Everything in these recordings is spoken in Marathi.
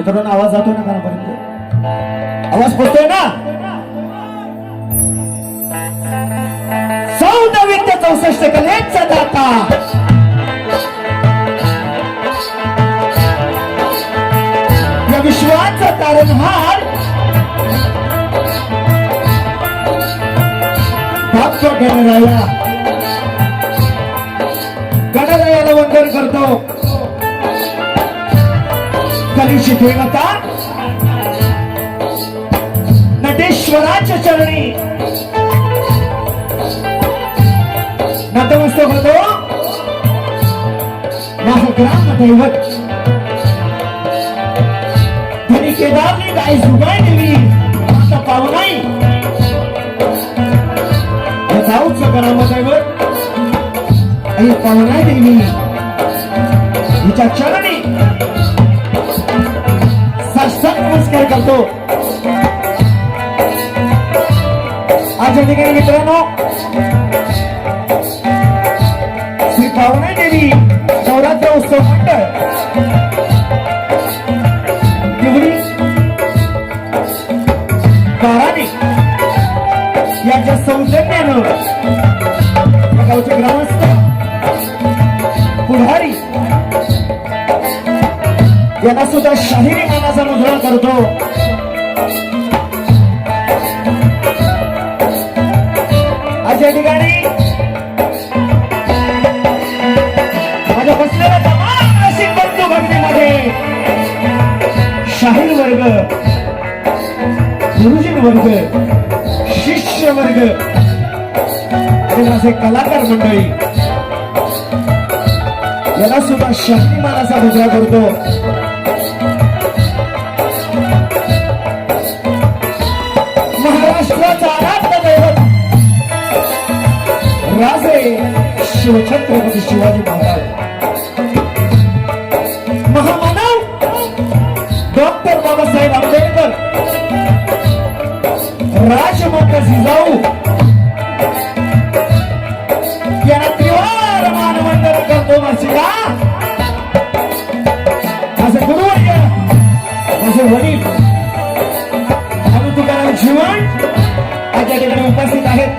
मित्रांनो आवाज जातोय ना कानापर्यंत? आवाज पोचतोय ना? 14 ते 64 कलेचा दाता या विश्वाचा तारणहार भक्त गणरायाला वंदन करतो. कलीची देवता नटेश्वराच्या चरणी नतमस्तक होतो. माझं ग्राम दैवत धनी केदारनी गाय जुगाय दिली माता पावनाई जाऊच ग्राम दैवत आई पावनाई देवी हिच्या चरणी साष्टांग नमस्कार करतो. आज या ठिकाणी मित्रांनो श्री पावनाई देवी नवरात्र उत्सव मंडळ निवडी बाराणी यांच्या सौजन्यानं या गावचे ग्रामस्थ पुढारी यांना सुद्धा शाहिरी मानाचा मुजरा करतो. आज या ठिकाणी माझ्या बसलेल्या तमाम रसिक बंधू भक्तीमध्ये शाहीर वर्ग, गुरुजी वर्ग, शिष्य वर्ग आणि माझे कलाकार मंडळी याला सुद्धा शाहिरी मानाचा मुजरा करतो. महाराष्ट्राचा आराध्य दैवत राजे शिवछत्रपती शिवाजी महाराज, महामानव डॉक्टर बाबासाहेब आंबेडकर, राजमाता जिजाऊ यांना त्रिवार मानवंदन करतो. माझ्या माझे गुरुवर्य, माझे वडील आणि तुकाराम जीवन आज या ठिकाणी उपस्थित आहेत.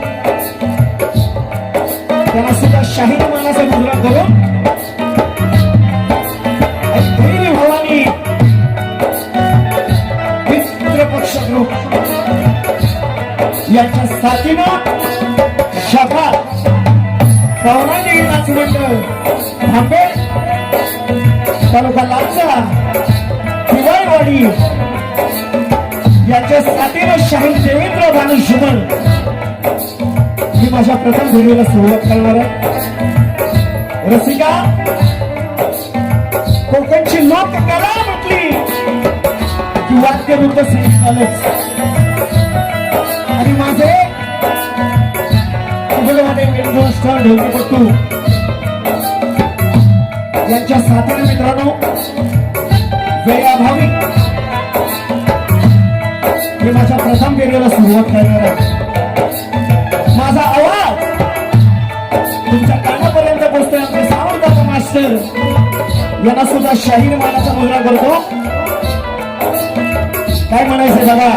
त्यांना सुद्धा शाहिरी मानाचा मुजरा करून भैरी भवानी मित्रपक्ष ग्रुप यांच्या साथीनं शाखा पावनाई नाच मंडळ थांबे तालुका लांजा दिवाळवाडी यांच्या साथीनं शाहीर देवेंद्र भानू शुमन ही माझ्या प्रथम भेटीला सुरुवात करणार आहे. रसिका कोकणची लोककला म्हटली की वाद्यवृंद संगीत आलंच आणि माझे उबलवाडे मेंढोस्टर ढोलपट्टू यांच्या साथीने मित्रांनो वेळाभावी मी माझ्या प्रथम फेरीला सुरुवात करणार आहे. माझा आवाज तुमच्या कानापर्यंत पोहोचतोय. आमचे सावंत मास्टर यांना सुद्धा शाहीर मानाचा मुजरा करतो. काय म्हणायचंय दादा?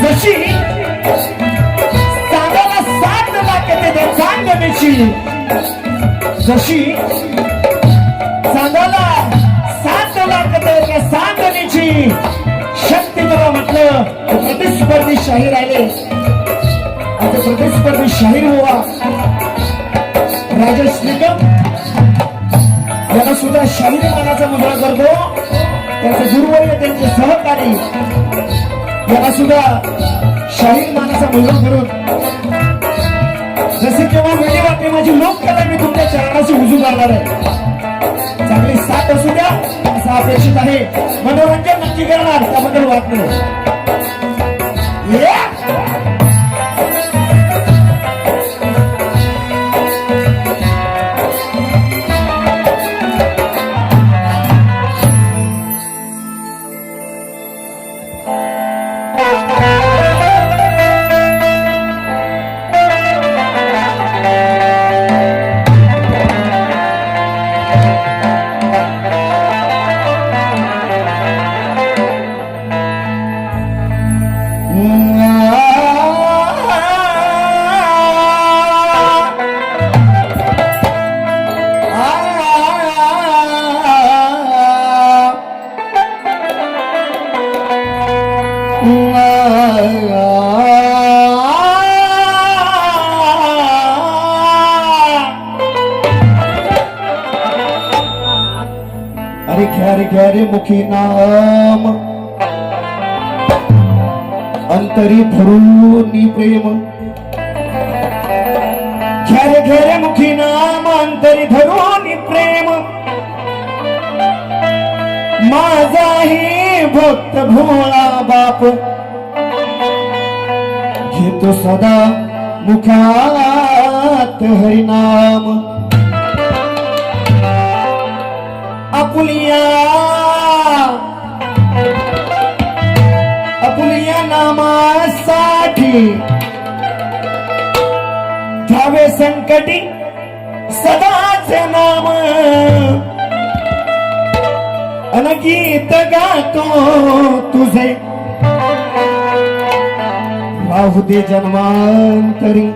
जशी चांदाला 7 लाख येते चांदणीची, जशी चांदाला 7 लाख येते चांदणीची शक्ती तुला म्हटलं प्रतिस्पर्धी शाहीर आले. आता प्रतिस्पर्धी शाहीर हुआ राजेश निकम यांना सुद्धा शाहिरी मानाचा मुजरा करतो. त्यांचे गुरुवर्य, त्यांचे सहकारी याला सुद्धा शाहीर मानाचा मुजरा करून जसे केव्हा वेळी वाटते माझी लोककला मी तुमच्या चरणाशी उजू करणार आहे. चांगली साथ असू द्या असं अपेक्षित आहे. मनोरंजन नक्की करणार त्याबद्दल वाट नाही. अरे घ्या रे मुखी नाम अंतरी धरून प्रेम घ्या रे मुखी नाम अंतरी धरून प्रेम माझाही भक्त भोळा बाप घेतो सदा मुखात हरिनाम आपुलिया नामासाठी धावे संकटी सदाचे नाम अनगीत गातो तुझे राहू दे जन्मांतरी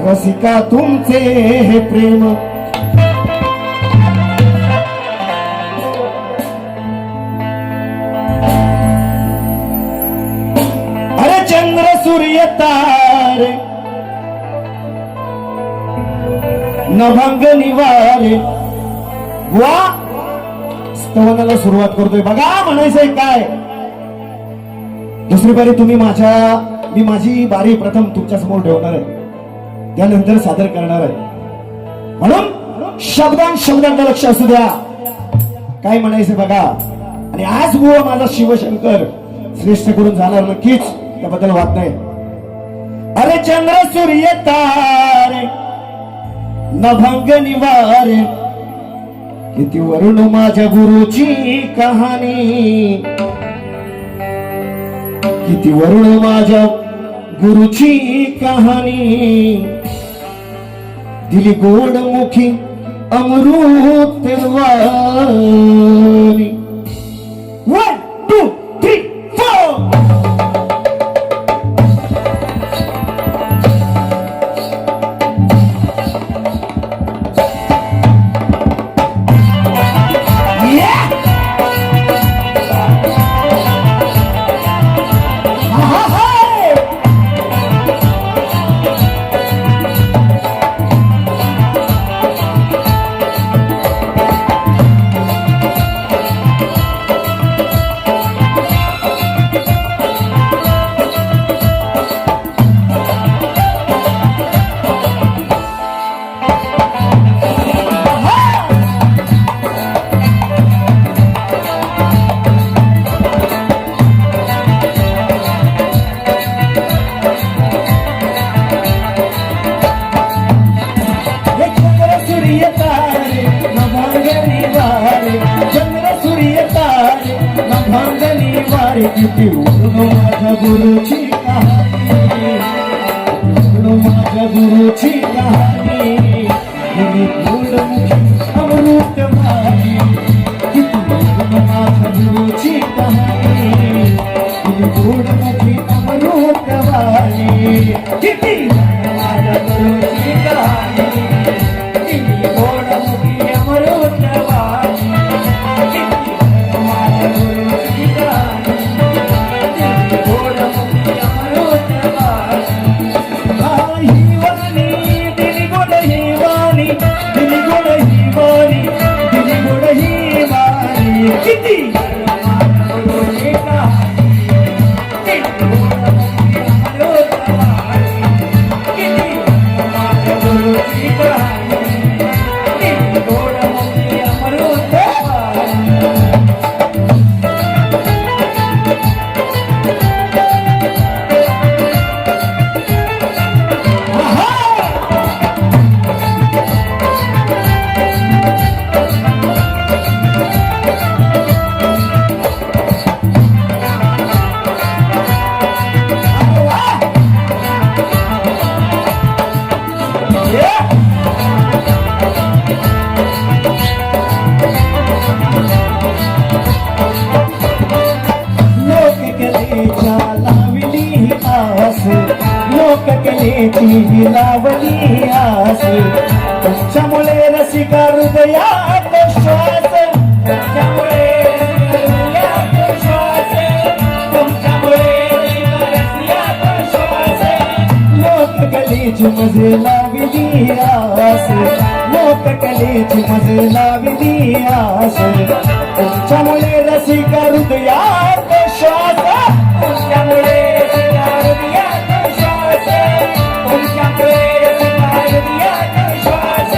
रसिका तुमचे हे प्रेम चंद्र सूर्य तारे नभंग निवारे वा स्तवनाला सुरुवात करतोय बघा म्हणायचंय काय दुसरी बारी तुम्ही मी माझी बारी प्रथम तुमच्या समोर ठेवणार आहे त्यानंतर सादर करणार आहे म्हणून शब्दांचं लक्ष असू द्या काय म्हणायचं बघा आणि आज बुवा माझा शिवशंकर श्रेष्ठ करून जाणार नक्कीच त्याबद्दल वाद नाही अरे चंद्र सूर्य तारे नभंग निवारे किती वरुण माझ्या गुरुची कहाणी किती वरुण माझ्या गुरुची कहाणी दिली गोड मुखी अमृत वाणी 1 2 3 4 किती माझ्या गुरुची कहाणी माझ्या गुरुची कहाणी अमृत वाणी किती माझ्या गुरुची कहाणी गोडमुखी अमृत वाणी किती माझ्या गुरुची कहाणी गोडमुखी अमृत वाणी माझ्या गुरुची कहाणी लोककलेची लावली आस तुमच्यामुळे रसिका हृदयात श्वास तुमच्यामुळे हृदयात श्वास तुमच्यामुळे लोककलेची मजे लाविली आस, लोककलेची मजे लाविली आस, तुमच्यामुळे रसिक हृदयात श्वास, तुमच्यामुळे रसिक हृदयात श्वास, तुमच्यामुळे रसिक हृदयात श्वास.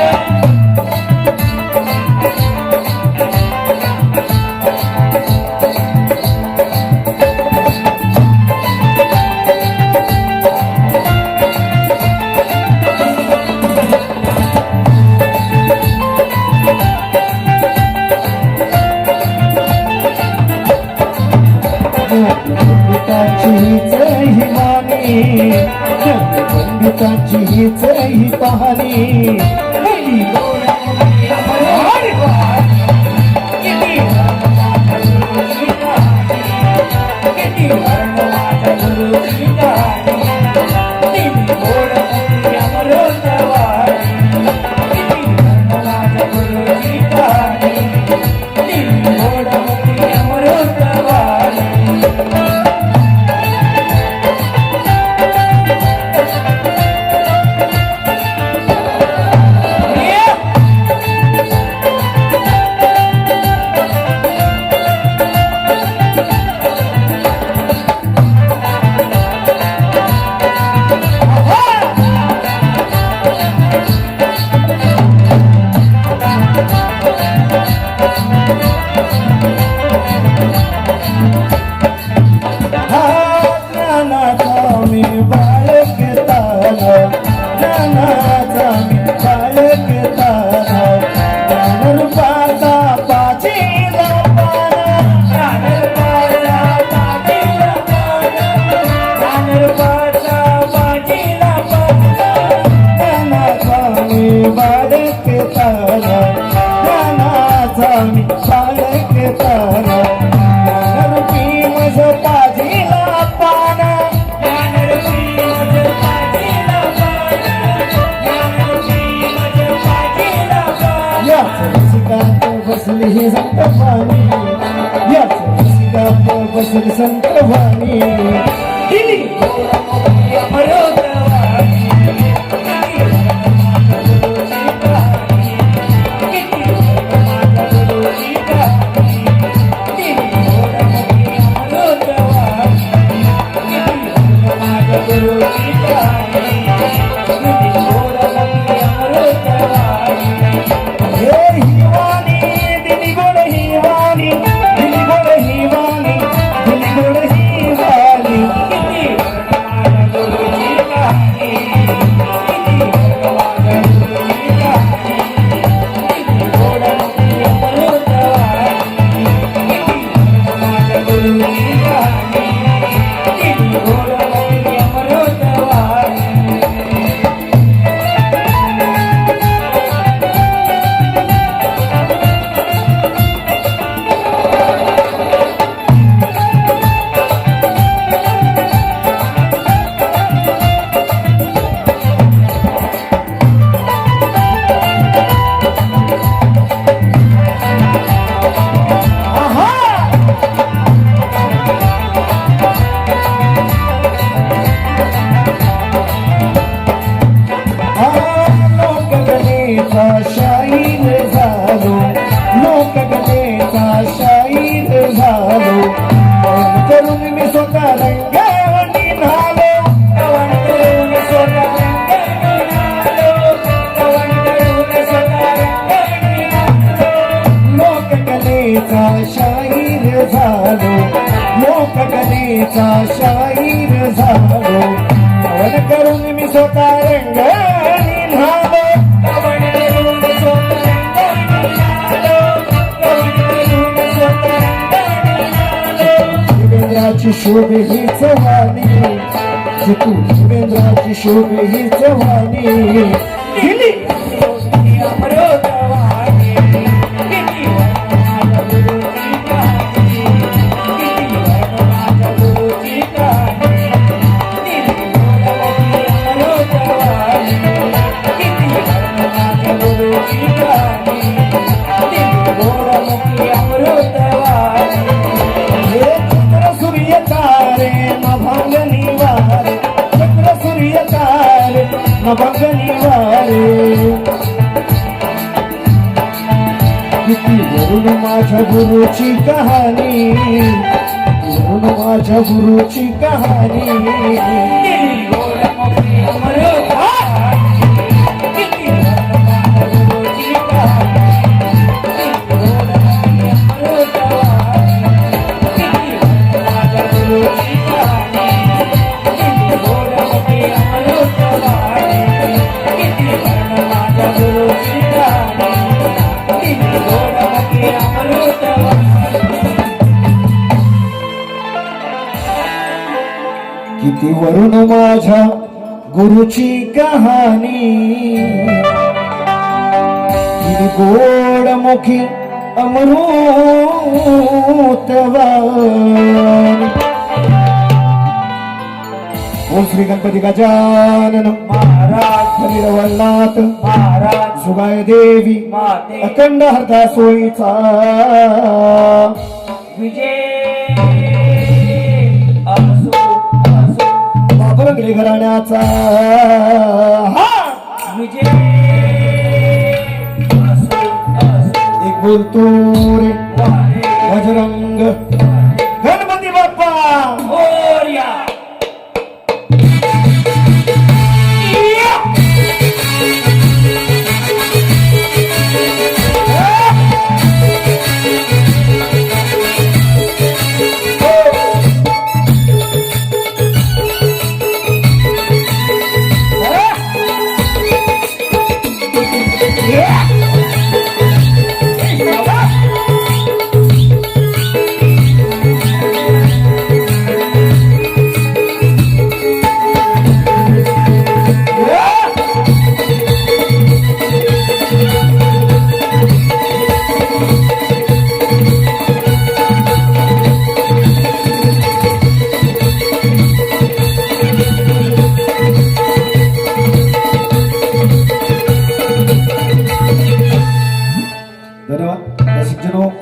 पंडितांची हीच ही कहाणी. बसली ही संतवाणी, याच रसिकात बसली संतवाणी. दिली शाहीर झालो, लोककलेचा शाहीर झालो, कवन करून मी स्वतः रंग निघालो, कवन करून स्वतः शिवेंद्राची शोभ हीच वाणी, चिकू शिवेंद्राची शोभ हीच वाणी. दिली माझ्या गुरुची कहाणी, वरून माझ्या गुरुची कहाणी. किती वरून माझ्या गुरुची कहाणी, किती गोड मुखी अमृतवाणी. ओम श्री गणपती गजानन महाराज, हरिरवलनाथ महाराज, सुगाय देवी माते, अखंड हरता सोयीचा विजय बाबरंगले घराण्याचा विजय. एक बोलतो रे बजरंग गणपती बाप्पा मोरया.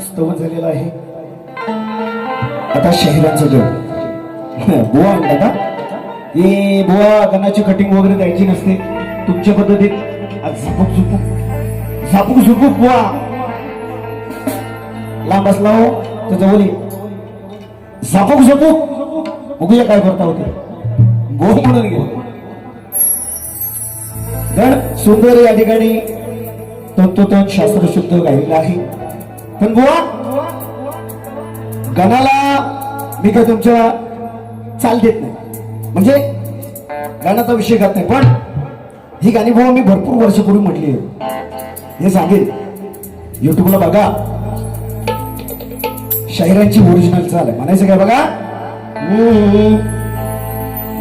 स्तवन झालेला आहे. आता शहरांचं जग बुवा म्हणतात का हे बुवा गणाची कटिंग वगैरे द्यायची नसते तुमच्या पद्धतीत. आज झापूक झुपूक बुवा लांब असला हो तर जवळ झापूक झुपूक बघूया काय करता होते. गो म्हणून गेले गण सुंदर या ठिकाणी तंतोतंत शास्त्र शुद्ध गायलेला आहे. पण बुवा गाण्याला मी काय तुमच्या चाल देत नाही, म्हणजे गाण्याचा विषय करत नाही. पण ही गाणी बुवा मी भरपूर वर्षापूर्वी म्हटली आहे. हे सांगेल युट्यूबला बघा, शाहिरांची ओरिजिनल चाल आहे. म्हणायचं काय बघा.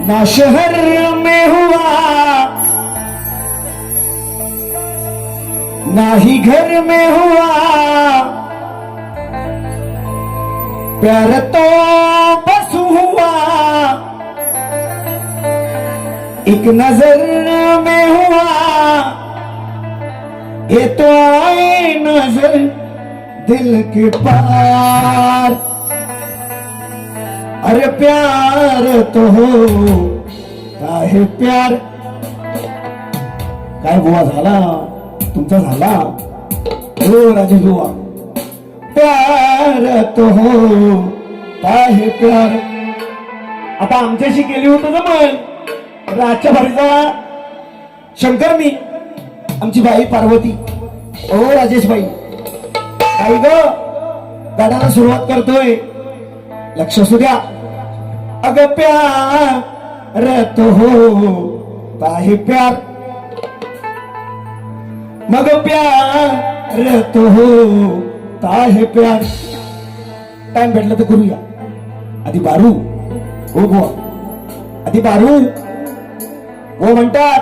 ना शहर में हुआ ना ही घर में हुआ, प्यार तो बस हुआ एक नजर में हुआ. ये तो आए नजर दिल के पार, अरे प्यार तो हो काहे प्यार. काय बुवा झाला तुमचा झाला हो राजे बुवा. प्यार तो हो काहे प्यार. आता आमच्याशी गेली होतं जमल राजच्या भारीचा शंकर मी आमची बाई पार्वती. ओ राजेश बाई काय ग गाण्याला सुरुवात करतोय लक्ष असू द्या. अग प्यार तो हो काहे प्यार, मग प्यार तो हो काहे प्यार. टाइम भेटला तर करूया. आधी बारू हो बुवा, आधी बारू हो म्हणतात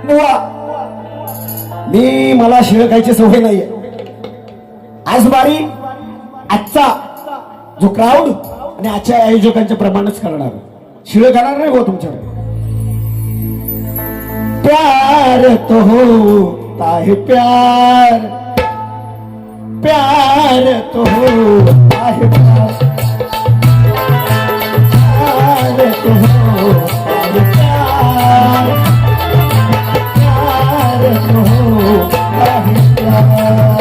बुवा. मी मला शिळ खायची सवय नाहीये. आज बारी आजचा जो क्राऊड आणि आजच्या आयोजकांच्या प्रमाणच करणार, शिळ खाणार नाही बुवा तुमच्याकडे. प्यार तो हो काहे प्यार, प्यार तो हो काहे प्यार, प्यार तो हो काहे प्यार, प्यार तो हो काहे प्यार.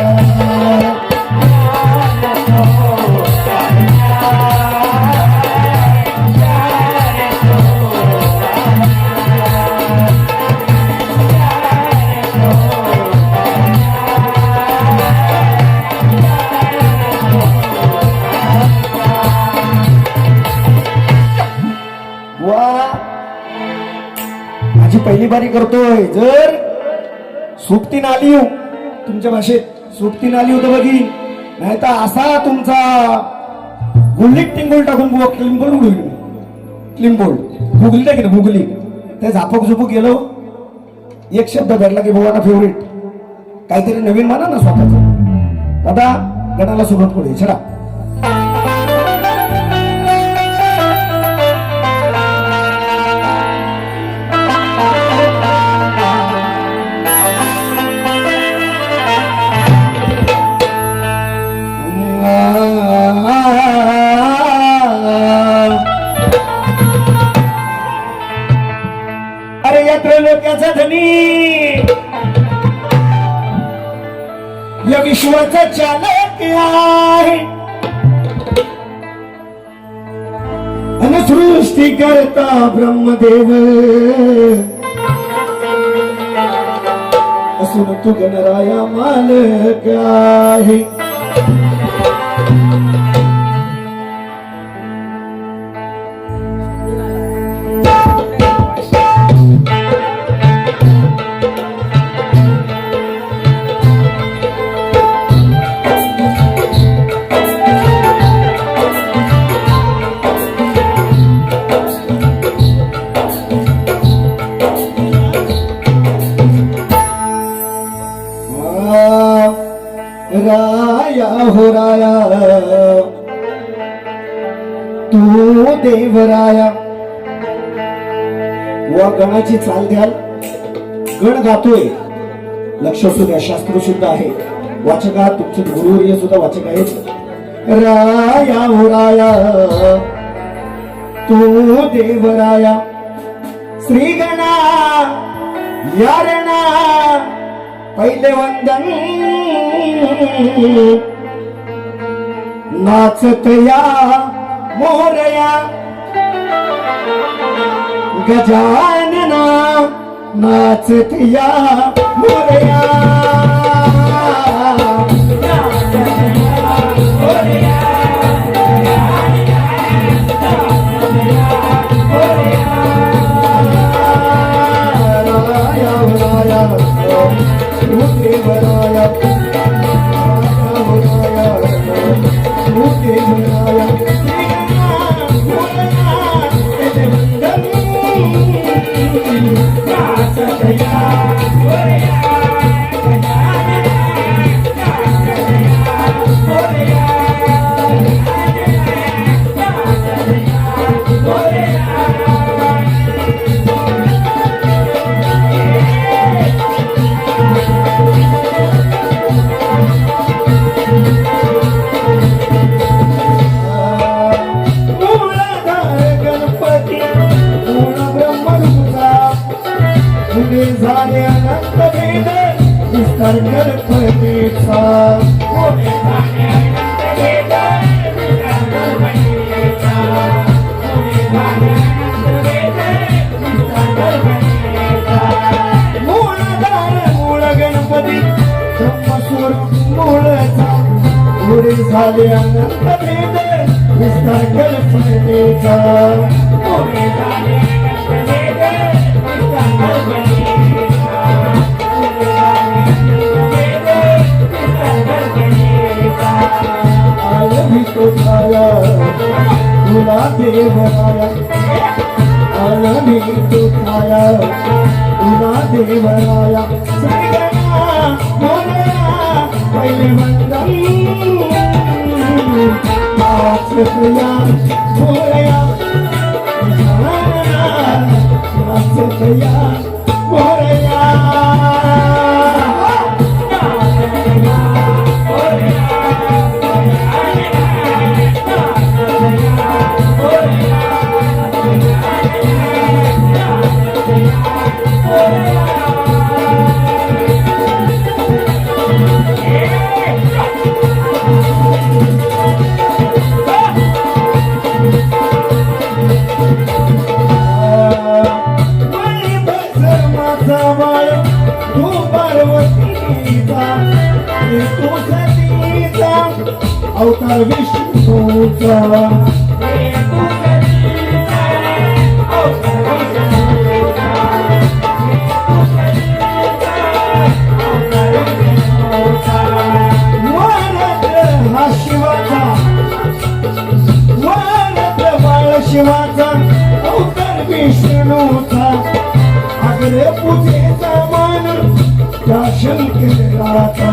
पहिली बारी करतोय. जर सुप्तीन आली तुमच्या भाषेत सुप्तीन आली होतं बघी, नाही तर असा तुमचा गुल्लीत टिंगोल टाकून बुवा क्लिंबोल उडून क्लिंबोल गुगली टाकी ना गुगली ते झापक झुपक गेलो. एक शब्द भेटला की बुवाना फेवरेट काहीतरी नवीन म्हणा ना स्वतःच. दादा गणाला सुरुवात करू छडा. अरे या त्रैलोक्याचा धनी या विश्वाचा चालक आहे आणि सृष्टी करता ब्रह्मदेव असून तू गणराया मालक आहे. राया हो राया तू देवराया. वा गणाची चाल द्याल. गण गातोय लक्ष असू द्या. शास्त्र शुद्ध आहे. वाचका तुमचे गुरुवर्य सुद्धा वाचक आहेत. राया हो राया तू देवराया श्री गणा यारणा पहिले वंदन नाचत या मोरया गजानना नाचत या मोरया. झाले अनंत भेद विस्तार कल्पनेचा. आलमी तो छाया तुला देवराया आलमी तो छाया तुला देवराया. श्रीगणा मोरया पहिले वंदन नाचतया मोरया नाचतया मोरया. अवतार विष्णूचा शिवाचा अवतार विष्णूचा आग्रे पूजेचा मान त्या शंकराचा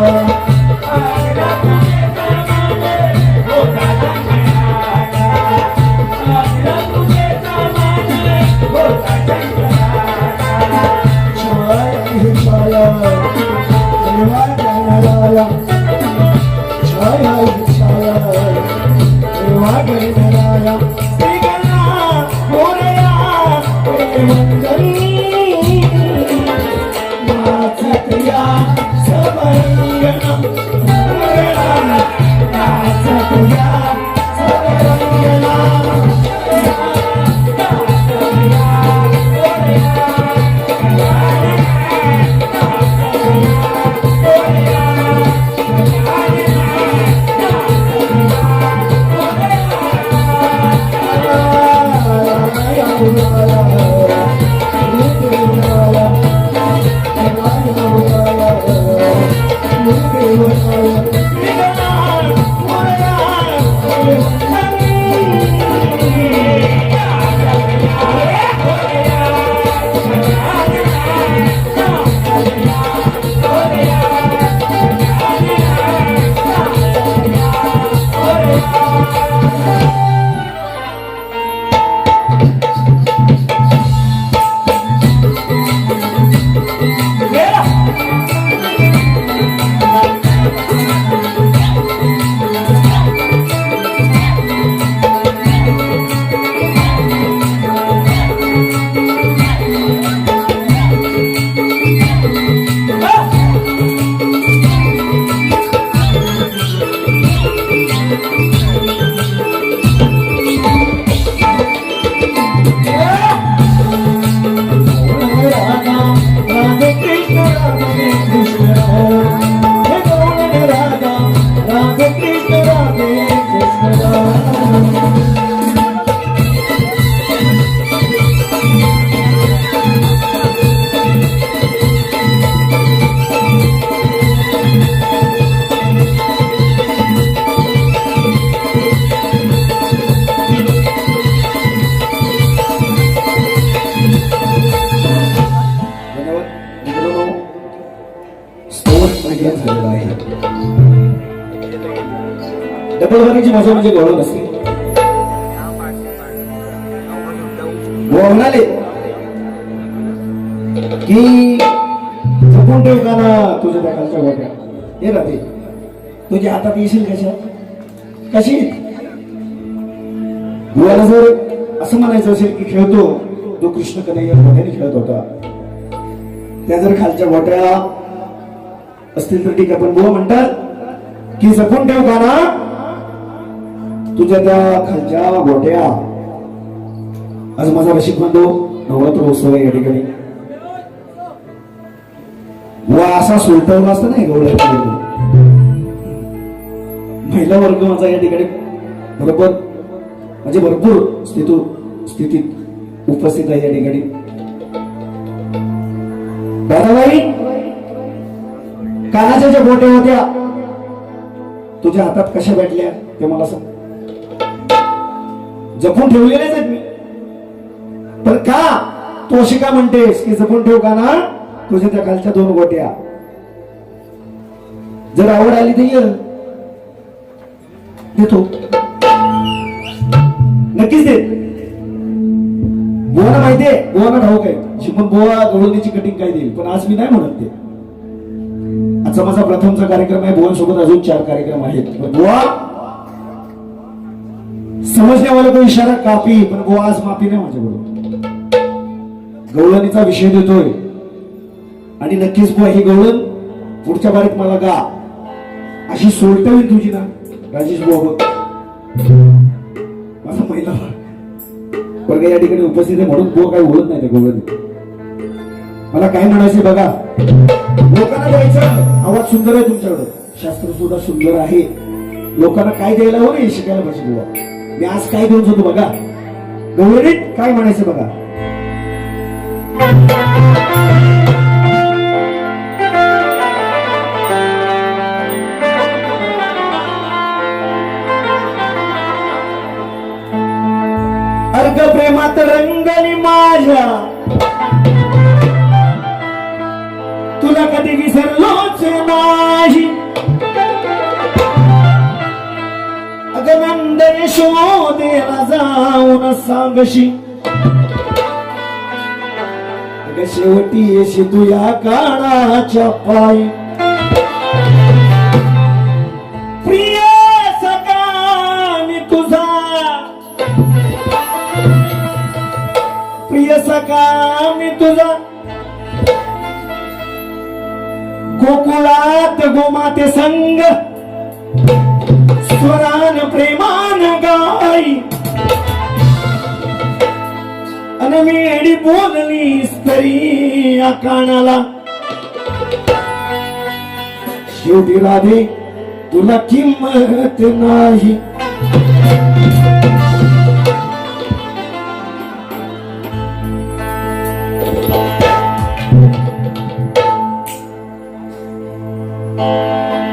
डबलवारीची भाषा म्हणजे गौरव असते. म्हणाले की जपून ठेव का ना तुझ्या त्या खालच्या गोट्या हे राहते तुझ्या हातात येशील कशी गुवाला जर असं म्हणायचं असेल की खेळतो जो कृष्ण कन्हैया गोट्याने खेळत होता त्या जर खालच्या गोट्या असतील तर ठीक आहे पण बुवा म्हणतात की जपून ठेव का ना तुझ्या त्या खालच्या गोट्या. आज माझा रसिक बंधू नवरात्र उत्सव आहे या ठिकाणी वा असा सुलटवला असता नाही गवळ्या महिला वर्ग माझा या ठिकाणी बरोबर म्हणजे भरपूर स्थितीत उपस्थित आहे या ठिकाणी. दादाबाई कानाच्या ज्या गोट्या होत्या तुझ्या हातात कशा भेटल्या ते मला सांग. जपून ठेवलेलेच आहेत मी पण का तू अशी का म्हणतेस की जपून ठेव का ना तुझ्या त्या खालच्या दोन गोट्या. जर आवड आली तर ये देतो नक्कीच दे. बुवाना माहितीये बुवाना ठाऊक आहे शिकून बुवा गवळणीची कटिंग काय देईल पण आज मी नाही म्हणत ते. आजचा माझा प्रथमचा कार्यक्रम आहे बुवांसोबत अजून 4 कार्यक्रम आहेत पण बुवा समझने वाला तो इशारा काफी पण बुवा आज माफी नाही माझ्याकडून. गवळणीचा विषय देतोय आणि नक्कीच बुवा ही गवळण पुढच्या बारीत मला गा अशी सोडतवी तुझी ना राजेश बुवा माझा महिला वर्ग या ठिकाणी उपस्थित आहे म्हणून बुवा काही बोलत नाही त्या गवळणी. मला काय म्हणायचं बघा लोकांना द्यायचं आवाज सुंदर आहे तुमच्याकडं शास्त्र सुद्धा सुंदर आहे लोकांना काय द्यायला हो रे शिकायला पाहिजे बुवा. मी आज काय देऊन होतो बघा गवळणीत काय म्हणायचं बघा. अर्ग प्रेमात रंगली माझ्या तुला कधी विसरलोच नाही अगं नंद यशोदेला जाऊन सांगशी अगं शेवटी येशी तू या काळाच्या पायी प्रिय सखा मी तुझा प्रिय सखा मी तुझा गोकुळात गोमाते संग स्वरान प्रेमान गाई अनवेळी बोललीस तरी या कानाला शेवटी राधे तुला किंमत नाही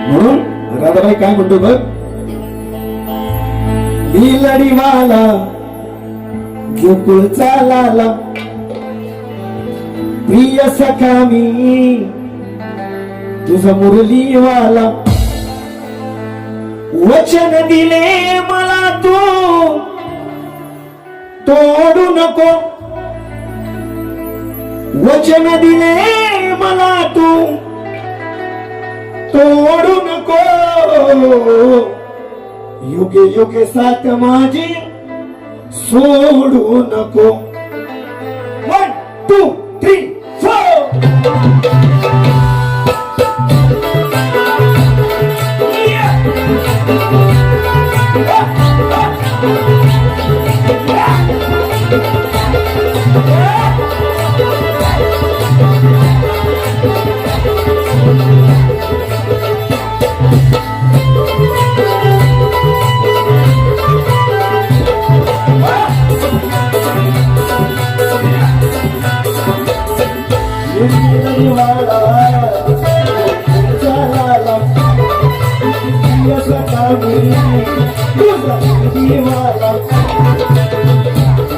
म्हणून राधाबाई काय म्हणतो बघ बिलडीवाला गोकुळ चालाला प्रिय सखा मी तुझा मुरलीवाला वचन दिले मला तू तोडू नको वचन दिले मला तू तोडू नको युगे युगे साथ माझी सोडू नको 1 2 3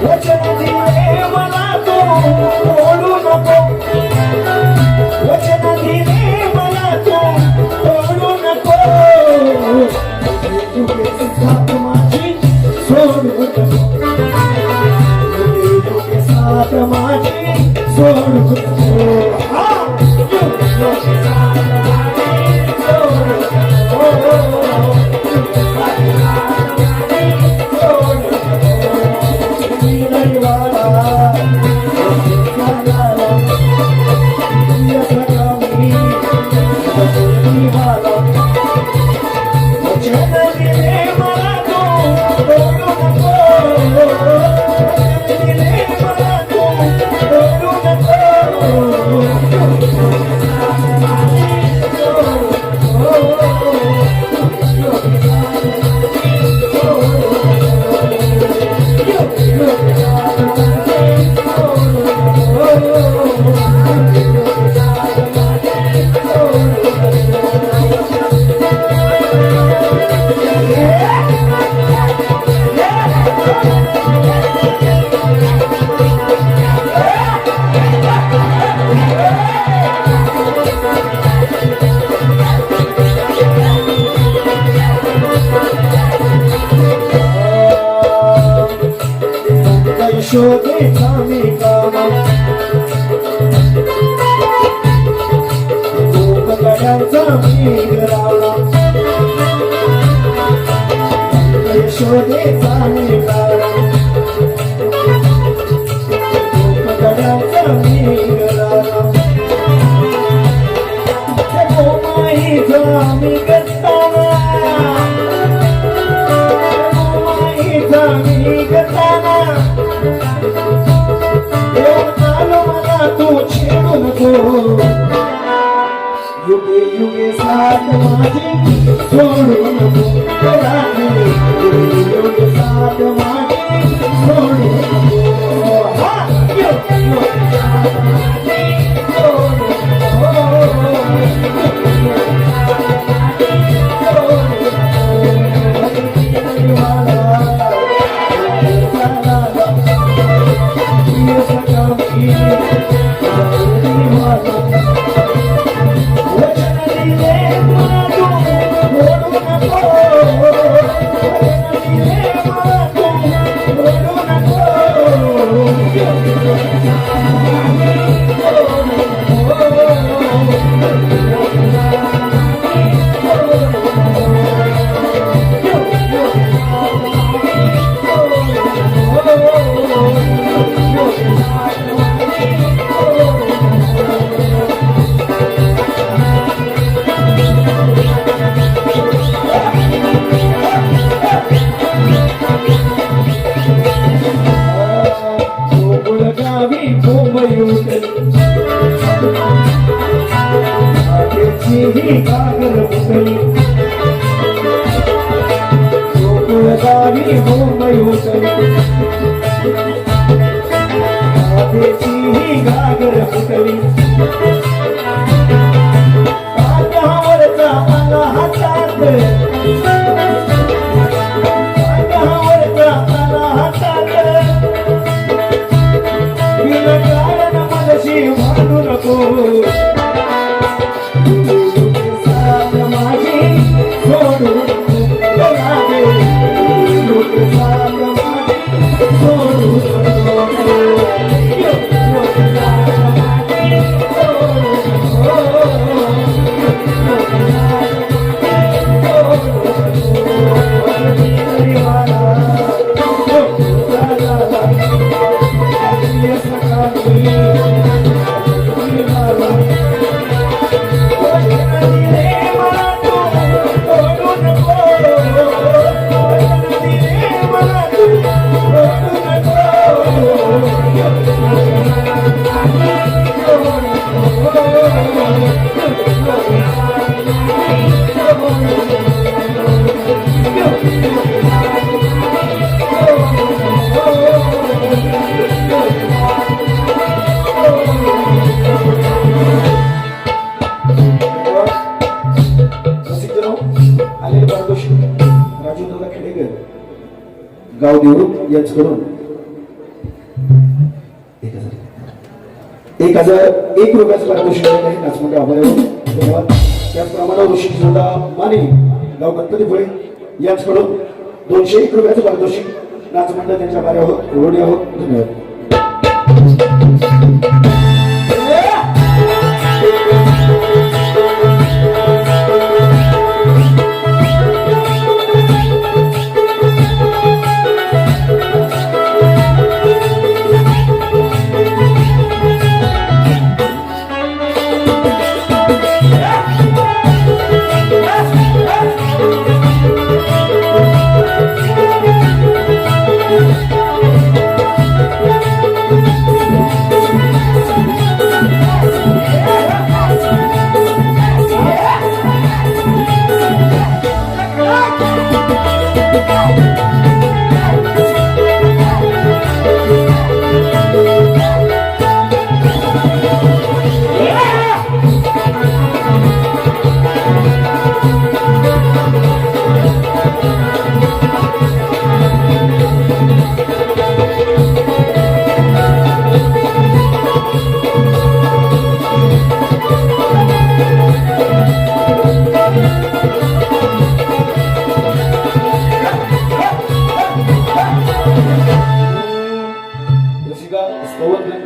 वचन दिले मला तो तोडू नको वचन दिले मला तो तोडू नको साथ माझी सोडू नको साथ माझी सोडू नको यशोदेचा मी कामा गोपगड्यांचा मी रावळा यशोदेचा मी कामा गोपगड्यांचा मी रावळा गोमाईचा मी गस्ताना गोमाईचा मी गस्ताना युगे युगे साथ माझी सोडू नको युगे युगे साथ माझी सोडू नको मुंबई उतरली राधेची ही घागर फुटली काठावरचा आला हातात काठावरचा आला हातात विनाकारण मलाशी भांडू नको साथ माझी सोडू नको राधे साथ माझी सोडू नको गाव देवरुख यांच्याकडून 1,001 रुपयाचं पारितोषिक आहे नाचमंडळ आभारी धन्यवाद. त्याचप्रमाणे ऋषी जोडा माने गाव गणपतीपुळे यांच्याकडून 201 रुपयाचं पारितोषिक नाचमंडळ त्यांच्या आभारी आहोत ऋणी आहोत धन्यवाद.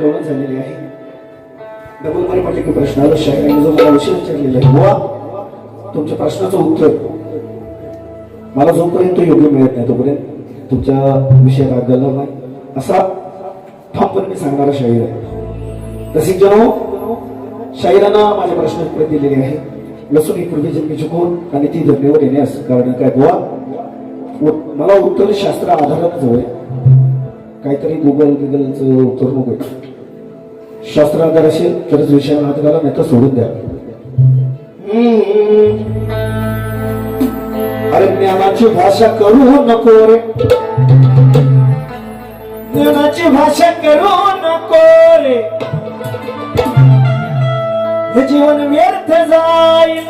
गौरव झालेली आहे. डबल मारी म्हटले की प्रश्नाला शायरांनी जो मला विषय विचारलेला आहे बुवा तुमच्या प्रश्नाचं उत्तर मला जोपर्यंत योग्य मिळत नाही तोपर्यंत तुमच्या विषयात राग घालणार नाही असा ठामपणे मी सांगणारा शाहीर आहे. रसिक जनो शाहिरांना माझ्या प्रश्न उत्तर दिलेले आहे. लसूण ही पूर्वी जन्मी चुकून आणि ती धरणीवर येण्यास कारण काय बुवा मला उत्तर शास्त्र आधारानच हवंय. काहीतरी गुगलचं उत्तर नको. शास्त्र आधार असेल तरच विषयाला हात घाला नाही तर सोडून द्या. अरे ज्ञानाची भाषा करू नको रे ज्ञानाची भाषा करू नको रे हे जीवन व्यर्थ जाईल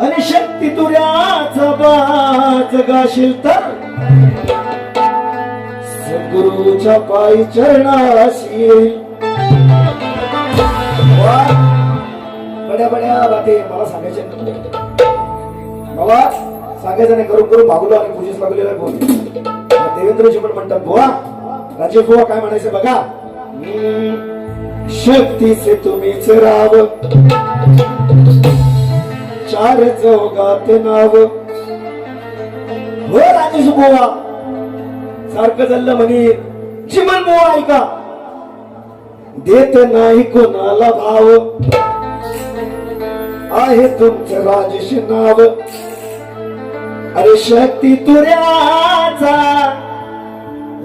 आणि शक्ती तुऱ्याचा बाज गाशील तर गुरुच्या पायी चरणाशी येईल. बड्या बड्या बाते मला सांगायचे बाबा सांगायचं नाही. करून करून भागलो आणि पूजेस लागलेला बोल देवेंद्रजी पण म्हणतात बुवा राजेश बुवा काय म्हणायचं बघा शक्तीचे तुम्हीच राव चार चौघात नाव हो राजेश बुवा सारखं चाललं म्हणे चिमण बुवा ऐका देत नाही कोणाला भाव आहे तुमचं राजेश नाव. अरे शक्ती तुऱ्याचा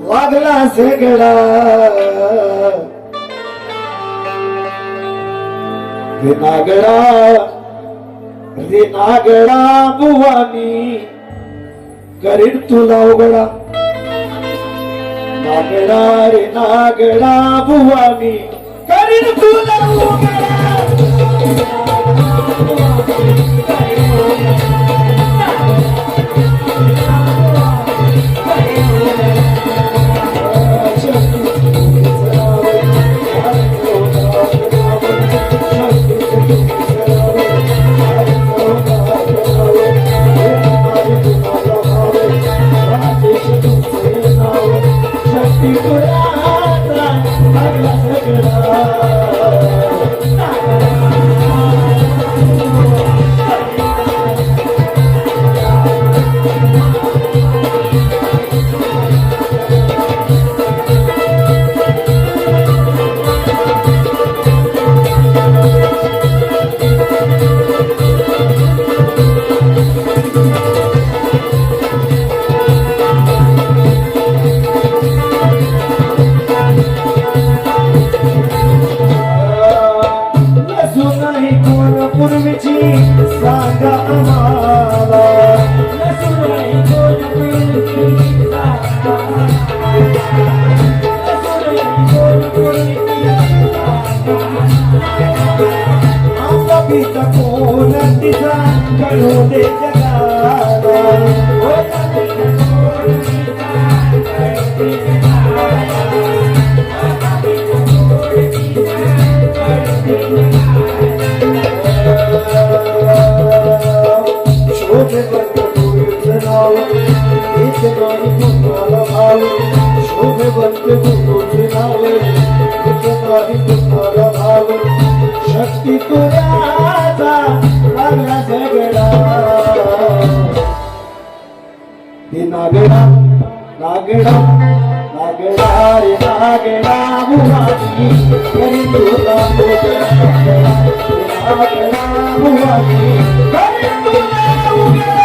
लागला सगळा रे नागडा बुवानी करीन तुला उघडा नागडा रे नागडा बुवा मी करीन तुला उघडा पूर्वीची सांगा आम्हाला आमचा पिता कोण तिचा कळू दे जगाला शोभे बंद गुरुचं नाव एक नाही कुणाला भाव शोभे बंद गुरुचं नाव एक नाही कुणाला भाव शक्ती तुझ्याचा लागला झगडा ते नागडा नागडा नागडा रे नागडा बुवानी करी तुला नागडा बुवानी करी तुला उघडा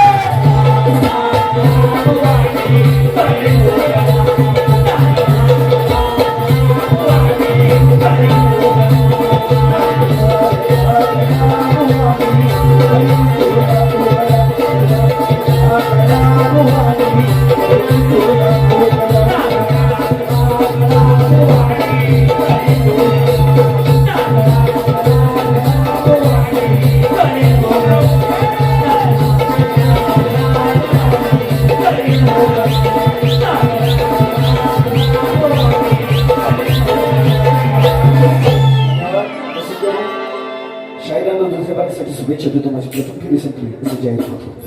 शायरांना दुसऱ्या बारीसाठी शुभेच्छा देतो माझी प्रथम फेरी संपली असं जाहीर करतो